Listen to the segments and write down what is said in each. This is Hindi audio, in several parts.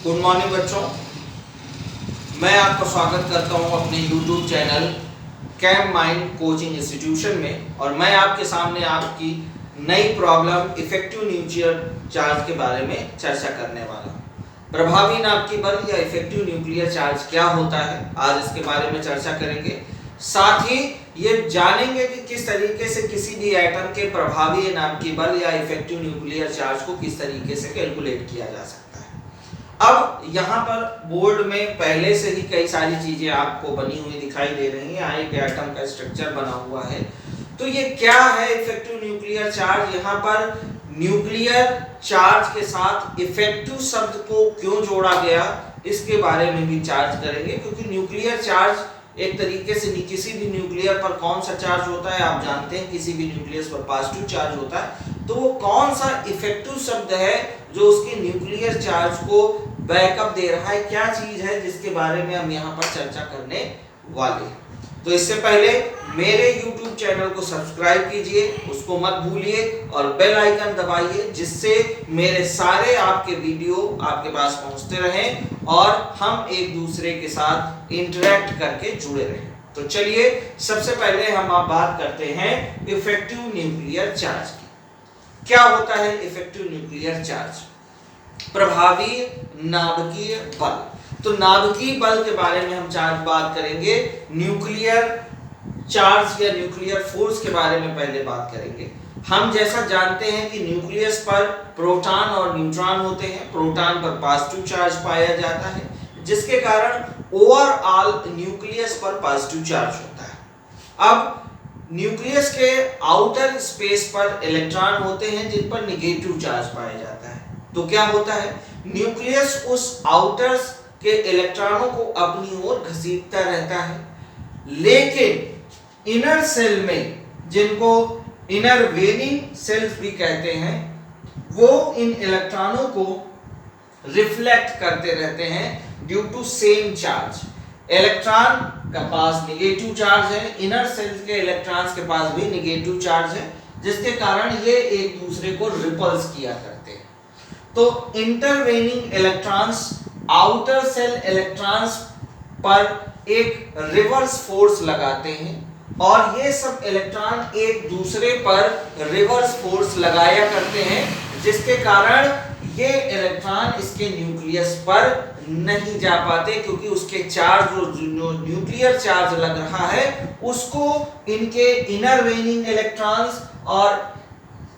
गुड मॉर्निंग बच्चों, मैं आपका स्वागत करता हूं अपने YouTube channel Cam mind coaching institution में। और मैं आपके सामने आपकी नई प्रॉब्लम इफेक्टिव न्यूक्लियर चार्ज के बारे में चर्चा करने वाला हूं। प्रभावी नाभिकीय बल या इफेक्टिव न्यूक्लियर चार्ज क्या होता है, आज इसके बारे में चर्चा करेंगे। साथ ही ये जानेंगे कि किस तरीके से किसी भी एटम के प्रभावी नाभिकीय बल या इफेक्टिव न्यूक्लियर चार्ज को किस तरीके से कैलकुलेट किया जा सकता है। अब यहाँ पर बोर्ड में पहले से ही कई सारी चीजें आपको बनी हुई दिखाई दे रही हैं। यहाँ एक एटम का स्ट्रक्चर बना हुआ है। तो ये क्या है इफेक्टिव न्यूक्लियर चार्ज? यहाँ पर न्यूक्लियर चार्ज के साथ इफेक्टिव शब्द को क्यों जोड़ा गया, इसके बारे में भी चार्ज करेंगे। क्योंकि न्यूक्लियर चार्ज एक तरीके से किसी भी न्यूक्लियर पर कौन सा चार्ज होता है आप जानते हैं, किसी भी न्यूक्लियस पर पॉजिटिव चार्ज होता है। तो वो कौन सा इफेक्टिव शब्द है जो उसके न्यूक्लियर चार्ज को बैकअप दे रहा है, क्या चीज है जिसके बारे में हम यहाँ पर चर्चा करने वाले हैं। तो इससे पहले मेरे YouTube चैनल को सब्सक्राइब कीजिए, उसको मत भूलिए और बेल आइकन दबाइए, जिससे मेरे सारे आपके वीडियो आपके पास पहुंचते रहें और हम एक दूसरे के साथ इंटरेक्ट करके जुड़े रहें। तो चलिए सबसे पहले हम आप बात करते हैं इफेक्टिव न्यूक्लियर चार्ज की। क्या होता है इफेक्टिव न्यूक्लियर चार्ज? प्रभावी नाभिकीय बल। तो नाभिकीय बल के बारे में हम बात करेंगे। न्यूक्लियर चार्ज या न्यूक्लियर फोर्स के बारे में पहले बात करेंगे। हम जैसा जानते हैं कि न्यूक्लियस पर प्रोटॉन और न्यूट्रॉन होते हैं। प्रोटॉन पर पॉजिटिव चार्ज पाया जाता है, जिसके कारण ओवरऑल न्यूक्लियस पर पॉजिटिव चार्ज होता है। अब न्यूक्लियस के आउटर स्पेस पर इलेक्ट्रॉन होते हैं जिन पर नेगेटिव चार्ज पाया जाता है। तो क्या होता है, न्यूक्लियस उस आउटर के इलेक्ट्रॉनों को अपनी ओर घसीटता रहता है, लेकिन इनर सेल में, जिनको इनर वेनिंग सेल्स भी कहते हैं, वो इन इलेक्ट्रॉनों को रिफ्लेक्ट करते रहते हैं due to same charge. Electron का पास नेगेटिव चार्ज है, इनर सेल्स के इलेक्ट्रॉन्स के पास भी नेगेटिव चार्ज है, जिसके कारण ये एक दूसरे को रिपल्स किया करते हैं। तो intervening electrons outer cell electrons पर एक रिवर्स फोर्स लगाते हैं और ये सब इलेक्ट्रॉन एक दूसरे पर रिवर्स फोर्स लगाया करते हैं, जिसके कारण ये इलेक्ट्रॉन इसके न्यूक्लियस पर नहीं जा पाते, क्योंकि उसके चार्ज जो न्यूक्लियर चार्ज लग रहा है उसको इनके इनर वेनिंग इलेक्ट्रॉन्स और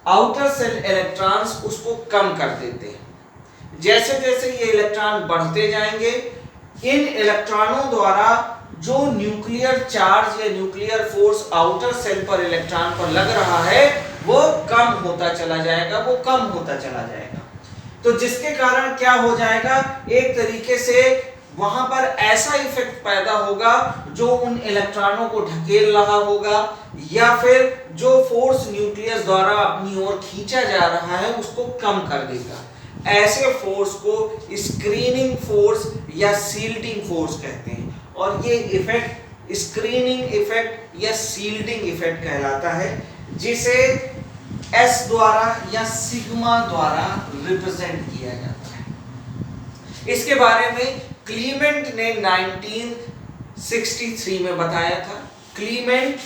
आउटर सेल इलेक्ट्रॉन्स उसको कम कर देते हैं। जैसे जैसे ये इलेक्ट्रॉन बढ़ते जाएंगे, इन इलेक्ट्रॉनों द्वारा जो न्यूक्लियर चार्ज या न्यूक्लियर फोर्स आउटर सेल पर इलेक्ट्रॉन पर लग रहा है वो कम होता चला जाएगा, वो कम होता चला जाएगा। तो जिसके कारण क्या हो जाएगा, एक तरीके से वहां पर ऐसा इफेक्ट पैदा होगा जो उन इलेक्ट्रॉनों को ढकेल रहा होगा, या फिर जो फोर्स न्यूक्लियस द्वारा अपनी ओर खींचा जा रहा है उसको कम कर देगा। ऐसे फोर्स को स्क्रीनिंग फोर्स या सील्डिंग फोर्स कहते हैं, और ये इफेक्ट स्क्रीनिंग इफेक्ट या सील्डिंग इफेक्ट कहलाता है, जिसे एस द्वारा या सिग्मा द्वारा रिप्रेजेंट किया जाता है। इसके बारे में क्लीमेंट ने 1963 में बताया था। क्लीमेंट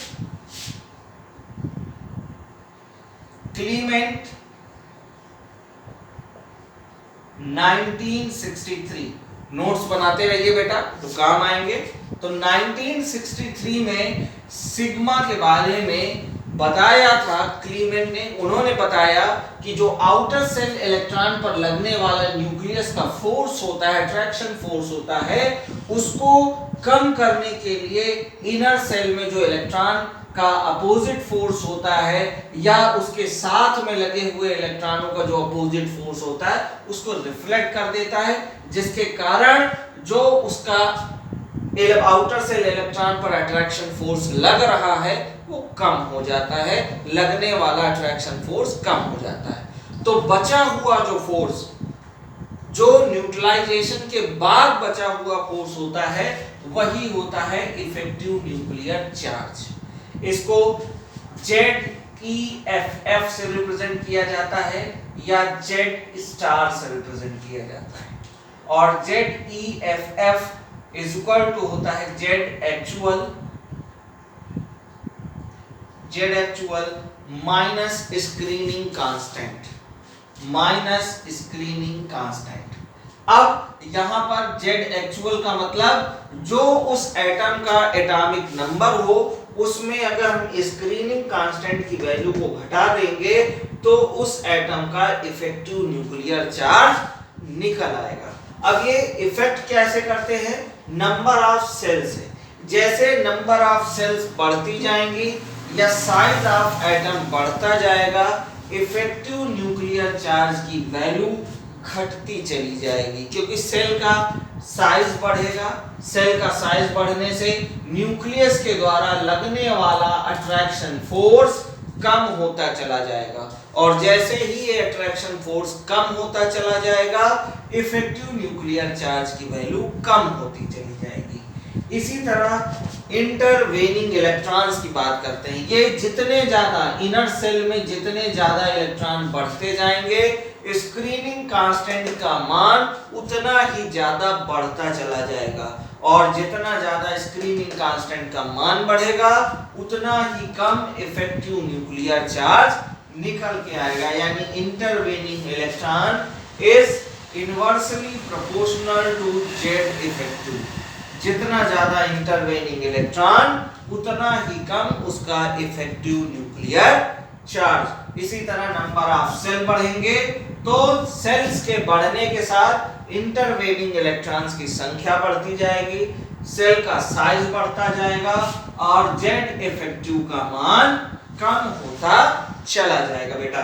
1963, नोट्स बनाते रहिए बेटा तो काम आएंगे। तो 1963 में सिग्मा के बारे में बताया था क्लीमेंट ने। उन्होंने बताया कि जो आउटर सेल इलेक्ट्रॉन पर लगने वाला न्यूक्लियस का फोर्स होता है, अट्रैक्शन फोर्स होता है, उसको कम करने के लिए इनर सेल में जो इलेक्ट्रॉन का अपोजिट फोर्स होता है या उसके साथ में लगे हुए इलेक्ट्रॉनों का जो अपोजिट फोर्स होता है उसको रिफ्लेक्ट कर देता है, जिसके कारण जो उसका आउटर सेल इलेक्ट्रॉन पर अट्रैक्शन फोर्स लग रहा है वो कम हो जाता है, लगने वाला अट्रैक्शन फोर्स कम हो जाता है। तो बचा हुआ जो फोर्स, जो न्यूट्रलाइजेशन के बाद बचा हुआ फोर्स होता है, वही होता है इफेक्टिव न्यूक्लियर चार्ज। इसको ZeFF से रिप्रेजेंट किया जाता है या Z स्टार से रिप्रेजेंट किया जाता है। और ZEFF इज इक्वल टू होता है Z actual minus screening constant. अब यहां पर Z एक्चुअल का मतलब जो उस एटम का एटॉमिक नंबर हो उसमें अगर हम स्क्रीनिंग कांस्टेंट की वैल्यू को घटा देंगे तो उस एटम का इफेक्टिव न्यूक्लियर चार्ज निकल आएगा। अब ये इफेक्ट कैसे करते हैं? नंबर ऑफ सेल्स है, जैसे नंबर ऑफ सेल्स बढ़ती जाएंगी या साइज ऑफ एटम बढ़ता जाएगा, इफेक्टिव न्यूक्लियर चार्ज की वैल्यू घटती चली जाएगी, क्योंकि सेल का साइज बढ़ेगा। सेल का साइज बढ़ने से न्यूक्लियस के द्वारा लगने वाला अट्रैक्शन फोर्स कम होता चला जाएगा, और जैसे ही ये अट्रैक्शन फोर्स कम होता चला जाएगा इफेक्टिव न्यूक्लियर चार्ज की वैल्यू कम होती चली जाएगी। इसी तरह इंटरवेनिंग इलेक्ट्रॉन्स की बात करते हैं। ये जितने ज्यादा इनर सेल में जितने ज्यादा इलेक्ट्रॉन बढ़ते जाएंगे स्क्रीनिंग कांस्टेंट का मान उतना ही ज्यादा बढ़ता चला जाएगा, और जितना ज्यादा स्क्रीनिंग कांस्टेंट का मान बढ़ेगा उतना ही कम इफेक्टिव न्यूक्लियर चार्ज निकल के आएगा। यानी intervening electron is inversely proportional to Z effective. जितना ज्यादा इंटरवेनिंग इलेक्ट्रॉन उतना ही कम उसका इफेक्टिव न्यूक्लियर चार्ज। इसी तरह नंबर ऑफ सेल बढ़ेंगे तो सेल्स के बढ़ने के साथ इंटरवेनिंग इलेक्ट्रॉन्स की संख्या बढ़ती जाएगी, सेल का साइज बढ़ता जाएगा और Z इफेक्टिव का मान कम होता चला जाएगा। बेटा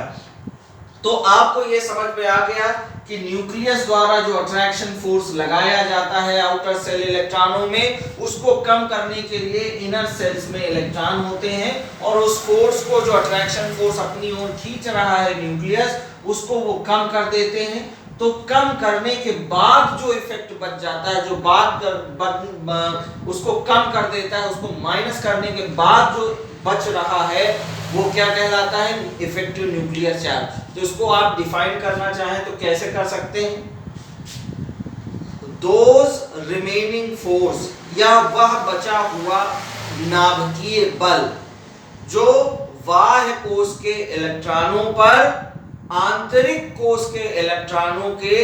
तो आपको ये समझ में आ गया कि न्यूक्लियस द्वारा जो अट्रैक्शन फोर्स लगाया जाता है आउटर सेल इलेक्ट्रॉनों में, उसको कम करने के लिए इनर सेल्स में इलेक्ट्रॉन होते हैं और उस फोर्स को, जो अट्रैक्शन फोर्स अपनी ओर खींच रहा है न्यूक्लियस, उसको वो कम कर देते हैं। तो कम करने के बाद जो इफेक्ट बच जाता है, जो उसको कम कर देता है, उसको माइनस करने के बाद जो बच रहा है वो क्या कहलाता है? Effective nuclear charge. तो इसको आप डिफाइन करना चाहें तो कैसे कर सकते हैं? दोज रिमेनिंग फोर्स, या वह बचा हुआ नाभिकीय बल जो बाह्य कोश के इलेक्ट्रॉनों पर आंतरिक कोश के इलेक्ट्रॉनों के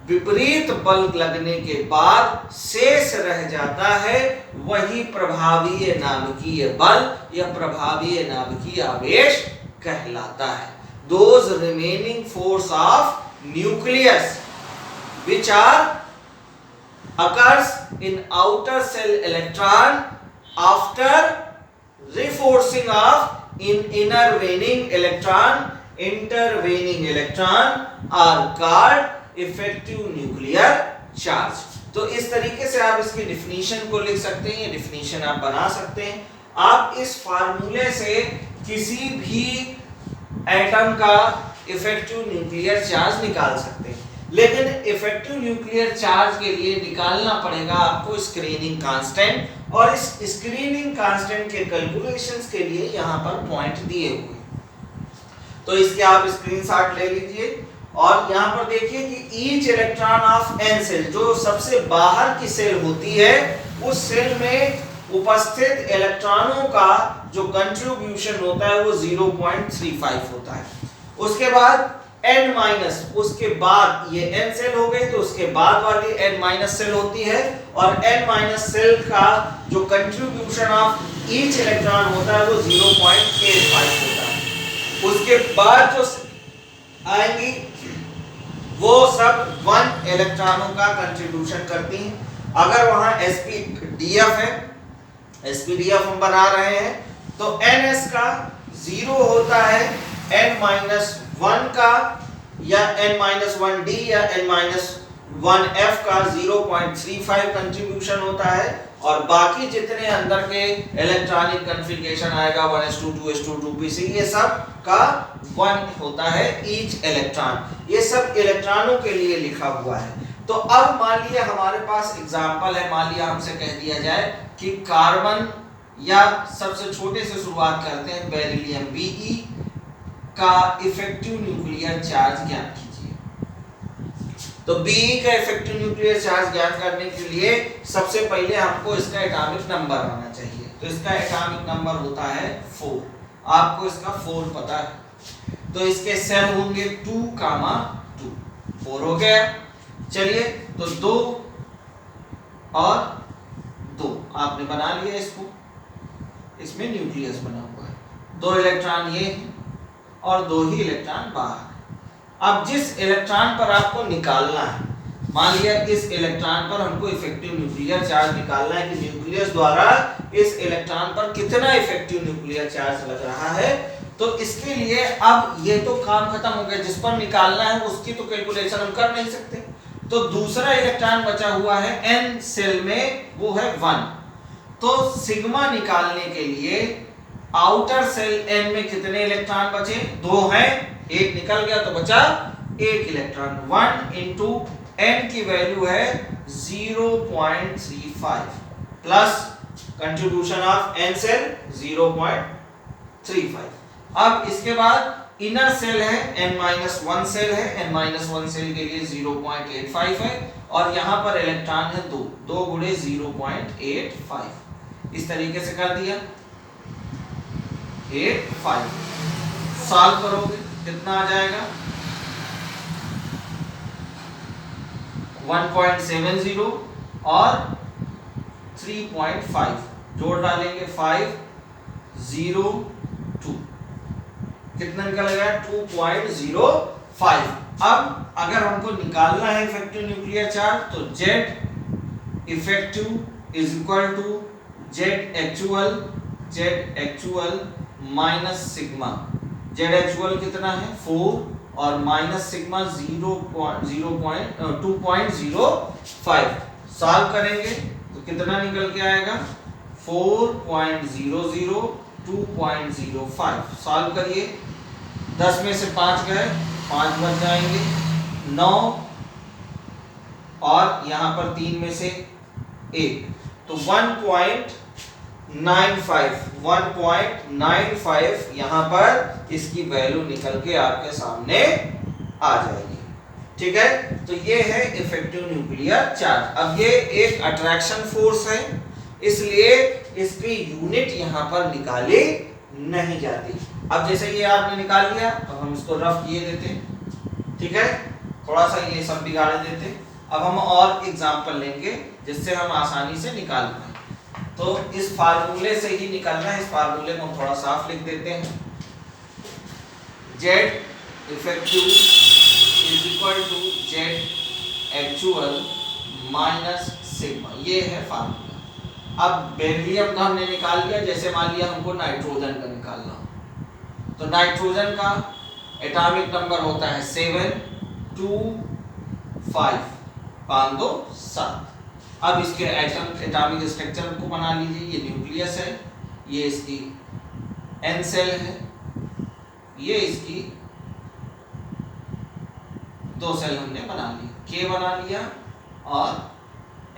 विपरीत बल लगने के बाद शेष रह जाता है, वही प्रभावीय नाभिकीय बल या प्रभावीय नाभिकीय आवेश कहलाता है। Those remaining force of nucleus which are occurs in outer cell electron after reinforcing of in intervening electron are called effective nuclear charge. तो इस तरीके से आप इसकी डिफिनीशन को लिख सकते हैं, ये डिफिनीशन आप बना सकते हैं। आप इस फार्मूले से किसी भी एटम का इफेक्टिव न्यूक्लियर चार्ज निकाल सकते हैं, लेकिन इफेक्टिव न्यूक्लियर चार्ज के लिए निकालना पड़ेगा आपको स्क्रीनिंग कांस्टेंट, और इस स्क्रीनिंग कांस्टेंट के कैलकुलेशंस के लिए यहाँ पर पॉइंट दिए हुए हैं। तो इसके आप स्क्रीनशॉट ले लीजिए और यहाँ पर देखिए कि each electron of n shell, जो सबसे बाहर की सेल होती है, उस सेल में उपस्थित इलेक्ट्रॉनों का जो कंट्रीब्यूशन होता है वो 0.35 होता है। उसके बाद n माइनस, उसके बाद ये n सेल हो गई तो उसके बाद वाली n माइनस सेल होती है, और n माइनस सेल का जो कंट्रीब्यूशन ऑफ ईच इलेक्ट्रॉन होता है वो 0.85 होता है। उसके बाद जो आएंगी वो सब 1 इलेक्ट्रॉनों का कंट्रीब्यूशन करती हैं। अगर वहां sp_df है, sp_df हम बना रहे हैं, तो ns का 0 होता है, n-1 का या n-1d या n-1f का 0.35 कंट्रीब्यूशन होता है, और बाकी जितने अंदर के इलेक्ट्रॉनिक कॉन्फ़िगरेशन आएगा 1s2 2s2 2p6 ये सब का 1 होता है ईच इलेक्ट्रॉन। ये सब इलेक्ट्रॉनों के लिए लिखा हुआ है। तो अब मान लिया हमारे पास एग्जांपल है, मान लिया हमसे कह दिया जाए कि कार्बन, या सबसे छोटे से शुरुआत करते हैं, बेरिलियम Be का इफेक्टिव न्यूक्लियर चार्ज ज्ञात कीजिए। तो Be का इफेक्टिव न्यूक्लियर चार्ज ज्ञात करने के लिए सबसे पहले हमको इसका एटॉमिक नंबर आना चाहिए। तो इसका एटॉमिक नंबर होता है 4। आपको इसका 4 पता है, तो इसके सेल होंगे 2, 2। 4 हो गया। चलिए, तो 2 और 2 आपने बना लिया इसको, इसमें न्यूक्लियस बना हुआ है। 2 इलेक्ट्रॉन ये हैं और 2 ही इलेक्ट्रॉन बाहर। अब जिस इलेक्ट्रॉन पर आपको निकालना है, मान लिया इस इलेक्ट्रॉन पर हमको इफेक्टिव न्यूक्लियर चार्ज निकालना है कि न्यूक्लियस द्वारा इस इलेक्ट्रॉन पर कितना इफेक्टिव न्यूक्लियर चार्ज लग रहा है। तो इसके लिए अब ये तो काम खत्म हो गया, जिस पर निकालना है उसकी तो कैलकुलेशन हम कर नहीं सकते। तो दूसरा इलेक्ट्रॉन बचा हुआ है n सेल में, वो है 1। तो सिग्मा निकालने के लिए आउटर सेल n में कितने इलेक्ट्रॉन बचे? 2 हैं, 1 निकल गया तो बचा 1 इलेक्ट्रॉन। 1 इंटू n की वैल्यू है 0.35 plus contribution of n shell 0.35। अब इसके बाद इनर सेल है n-1 सेल है, n-1 सेल के लिए 0.85 है और यहां पर इलेक्ट्रॉन है 2, 2 गुणे 0.85। इस तरीके से कर दिया 85। सॉल्व करोगे कितना आ जाएगा? 1.70 और 3.5 जोड़ डालेंगे 5 0 2, कितना निकल गया? 2.05। अब अगर हमको निकालना है इफेक्टिव न्यूक्लियर चार्ज, तो Z effective is equal to Z actual minus sigma. Z actual कितना है? 4 और माइनस सिग्मा 2.05। सॉल्व करेंगे तो कितना निकल के आएगा? 4.00 2.05। सॉल्व करिए, 10 में से 5 गए, 5 बच जाएंगे, 9 और यहां पर 3 में से 1, तो 1.95 यहां पर इसकी वैल्यू निकल के आपके सामने आ जाएगी। ठीक है, तो ये है इफेक्टिव न्यूक्लियर चार्ज। अब ये एक अट्रैक्शन फोर्स है, इसलिए इसकी यूनिट यहां पर निकाली नहीं जाती। अब जैसे ये आपने निकाल लिया, अब हम इसको रफ किए देते हैं। ठीक है, थोड़ा सा ये सब बिगाड़ देते। अब हम और एग्जांपल लेंगे जिससे हम आसानी से निकाल पाए। तो इस फार्मूले से ही निकालना है, इस फार्मूले को हम थोड़ा साफ लिख देते हैं। Z effective is equal to Z actual minus sigma, ये है फार्मूला। अब बेरिलियम का हमने निकाल लिया, जैसे मान लिया हमको नाइट्रोजन का निकालना, तो नाइट्रोजन का एटॉमिक नंबर होता है 7 2 5 5 2 7। अब इसके एटॉमिक स्ट्रक्चर को बना लीजिए। ये न्यूक्लियस है, ये इसकी n सेल है, ये इसकी 2 सेल हमने बना ली, K बना लिया और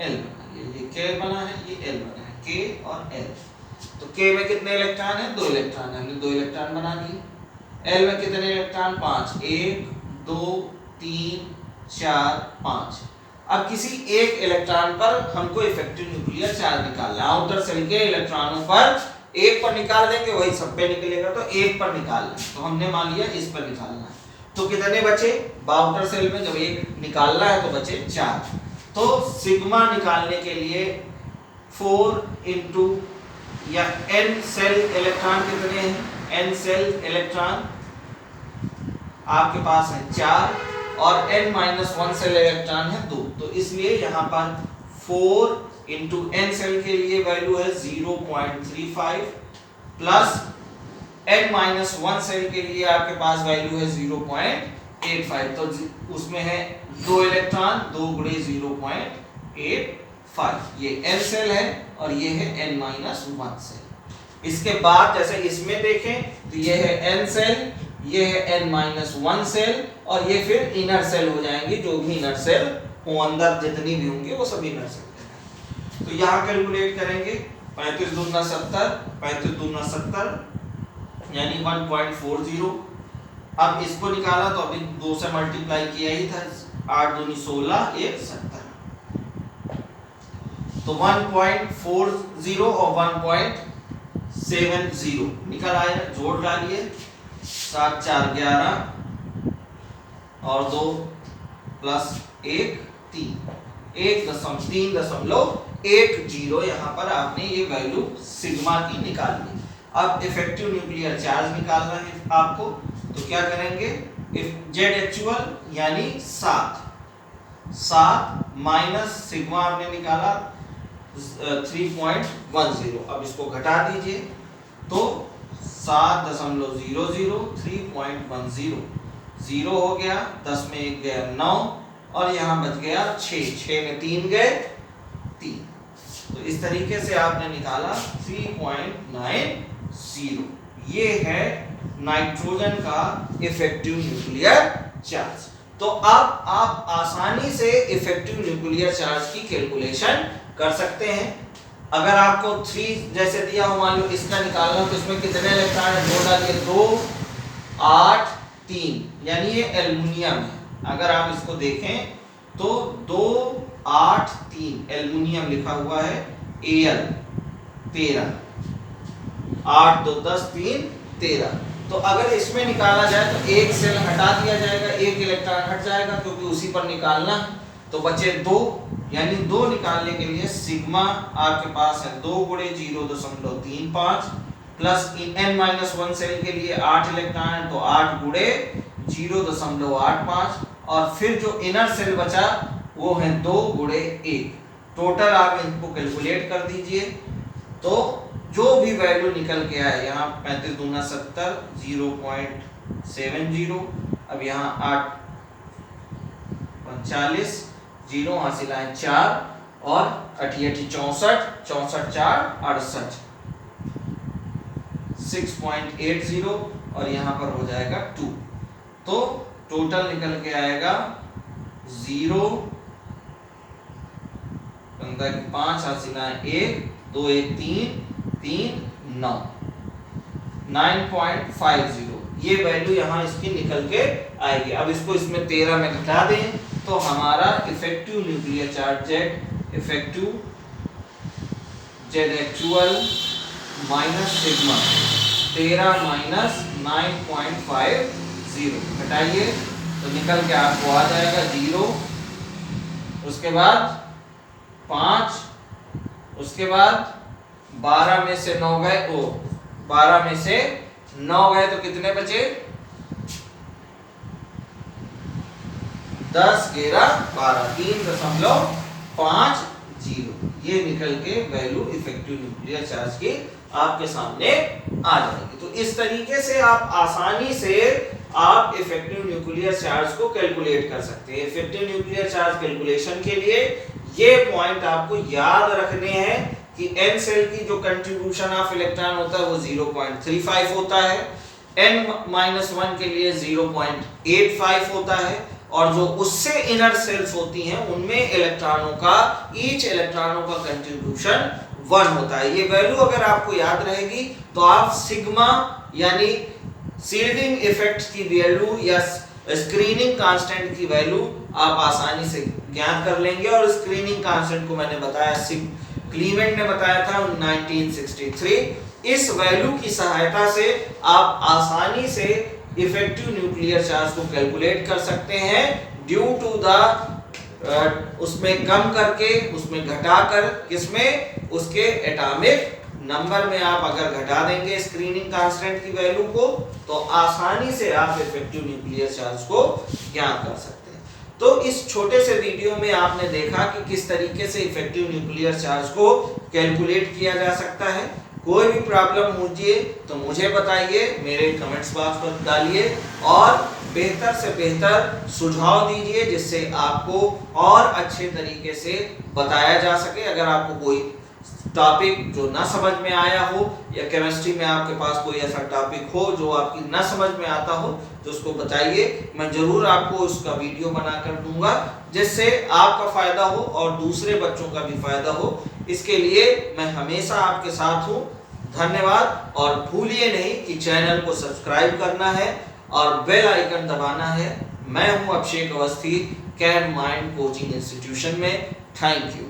L बना लिया। ये K बना है, ये L बना है, K और L। तो K में कितने इलेक्ट्रॉन है? 2 इलेक्ट्रॉन है, हमने 2 इलेक्ट्रॉन बना लिए। L में कितने इलेक्ट्रॉन? 5, 1 2 3 4 5। अब किसी एक इलेक्ट्रॉन पर हमको इफेक्टिव न्यूक्लियर चार्ज निकालना है। आउटर सेल के इलेक्ट्रॉनों पर एक पर निकाल देंगे, वही सब पे निकलेगा, तो एक पर निकालना है। तो हमने मान लिया इस पर निकालना है। तो कितने बचे? आउटर सेल में जब एक निकालना है तो बचे 4। तो सिग्मा निकालने के लिए 4 इंटू या n सेल इलेक्ट्रॉन कितने हैं? n सेल इलेक्ट्रॉन आपके पास है 4 और n-1 सेल इलेक्ट्रॉन है 2। तो इसलिए यहाँ पर 4 इंटू n सेल के लिए वैल्यू है 0.35 प्लस n-1 सेल के लिए आपके पास वैल्यू है 0.85। तो उसमें है 2 इलेक्ट्रॉन, 2 गुणे 0.85। ये n सेल है और ये है n-1 सेल। इसके बाद जैसे इसमें देखें तो ये है n सेल, ये है n-1 सेल और ये फिर इनर सेल हो जाएंगे। जो भी इनर सेल वो अंदर जितनी भी होंगे वो सब इनर सेल। तो यहाँ कैलकुलेट करेंगे 35 दूना 70, 35 दूना 70 यानी 1.40। अब इसको निकाला तो अभी 2 से मल्टीप्लाई किया ही था, 8 दूनी 16, 1 17। तो 1.40 और 1.70 निकल आया। जोड़ डालिए, 7 4 11 और 2 प्लस 1 3, 1.3.10 यहाँ पर आपने ये वैल्यू सिग्मा की निकाल ली। अब इफेक्टिव न्यूक्लियर चार्ज निकालना है आपको, तो क्या करेंगे, जेड एक्चुअल यानी 7 माइनस सिग्मा आपने निकाला 3.10। अब इसको घटा दीजिए, तो 7.00 3.10 0 हो गया, 10 में 1 गया 9 और यहाँ बच गया 6 में 3 गए 3। तो इस तरीके से आपने निकाला 3.90। ये है नाइट्रोजन का इफेक्टिव न्यूक्लियर चार्ज। तो अब आप आसानी से इफेक्टिव न्यूक्लियर चार्ज की कैलकुलेशन कर सकते हैं। अगर आपको 3 जैसे दिया हो, मान लो इसका निकालना, तो इसमें कितने इलेक्ट्रॉन है, जोड़ डालिए, 2 8 3, यानी ये एल्युमिनियम है। अगर आप इसको देखें तो 2 8 3 एल्युमिनियम लिखा हुआ है, Al 13, 8 2 10 3 13। तो अगर इसमें निकाला जाए तो एक सेल हटा दिया जाएगा, एक इलेक्ट्रॉन हट जाएगा क्योंकि उसी पर निकालना है, तो बचे 2, यानी 2 निकालने के लिए सिग्मा आपके पास है 2 गुणे 0.35 प्लस n-1 सेल के लिए 8 इलेक्ट्रॉन है, तो 8 गुणे 0.85 और फिर जो इनर सेल बचा वो है 2 गुणे 1। टोटल आप इनको कैलकुलेट कर दीजिए, तो जो भी वैल्यू निकल के आए, यहाँ 35 दूना 70 0.70, अब यहाँ 8 45 0 हासिल आए 4 और 8 64 64 4 68 6.80 और यहाँ पर हो जाएगा 2। तो टोटल निकल के आएगा 0 5 हासिल आए 1 2 1 3 3 9 9.50। ये वैल्यू यहाँ इसकी निकल के आएगी। अब इसको इसमें 13 में घटा दें तो हमारा effective nuclear charge Z actual minus sigma 13 minus 9.50 घटाइए तो निकल के आपको आ जाएगा 0, उसके बाद 5, उसके बाद 12 में से 9 गए, 12 में से 9 गए तो कितने बचे, 10 11 12 3.50। ये निकल के वैल्यू इफेक्टिव न्यूक्लियर चार्ज की आपके सामने आ जाएगी। तो इस तरीके से आप आसानी से आप इफेक्टिव न्यूक्लियर चार्ज को कैलकुलेट कर सकते हैं। इफेक्टिव न्यूक्लियर चार्ज कैलकुलेशन के लिए ये पॉइंट आपको याद रखने हैं कि n सेल की जो कंट्रीब्यूशन ऑफ इलेक्ट्रॉन होता है वो 0.35 होता है, n-1 के लिए 0.85 होता है और जो उससे इनर सेल्स होती हैं उनमें इलेक्ट्रॉनों का ईच इलेक्ट्रॉनों का कंट्रीब्यूशन 1 होता है। ये वैल्यू अगर आपको याद रहेगी तो आप सिग्मा यानी शील्डिंग इफेक्ट की वैल्यू या स्क्रीनिंग कांस्टेंट की वैल्यू आप आसानी से ज्ञात कर लेंगे। और स्क्रीनिंग कांस्टेंट को मैंने बताया, क्लीमेंट ने बताया था 1963। इस वैल्यू की सहायता से आप आसानी से इफेक्टिव न्यूक्लियर चार्ज को कैलकुलेट कर सकते हैं ड्यू टू द उसमें कम करके उसमें घटाकर, किसमें, उसके एटॉमिक नंबर में आप अगर घटा देंगे स्क्रीनिंग कांस्टेंट की वैल्यू को तो आसानी से आप इफेक्टिव न्यूक्लियर चार्ज को ज्ञात कर सकते हैं। तो इस छोटे से वीडियो में आपने देखा कि किस तरीके से इफेक्टिव न्यूक्लियर चार्ज को कैलकुलेट किया जा सकता है। कोई भी प्रॉब्लम होती तो मुझे बताइए, मेरे कमेंट्स बॉक्स पर डालिए और बेहतर से बेहतर सुझाव दीजिए जिससे आपको और अच्छे तरीके से बताया जा सके। अगर आपको कोई टॉपिक जो ना समझ में आया हो या केमिस्ट्री में आपके पास कोई ऐसा टॉपिक हो जो आपकी ना समझ में आता हो तो उसको बताइए, मैं जरूर आपको उसका वीडियो बनाकर दूंगा जिससे आपका फायदा हो और दूसरे बच्चों का भी फायदा हो। इसके लिए मैं हमेशा आपके साथ हूँ। धन्यवाद और भूलिए नहीं कि चैनल को सब्सक्राइब करना है और बेल आइकन दबाना है। मैं हूँ Abhishek Awasthi, cam mind coaching institution में। Thank you.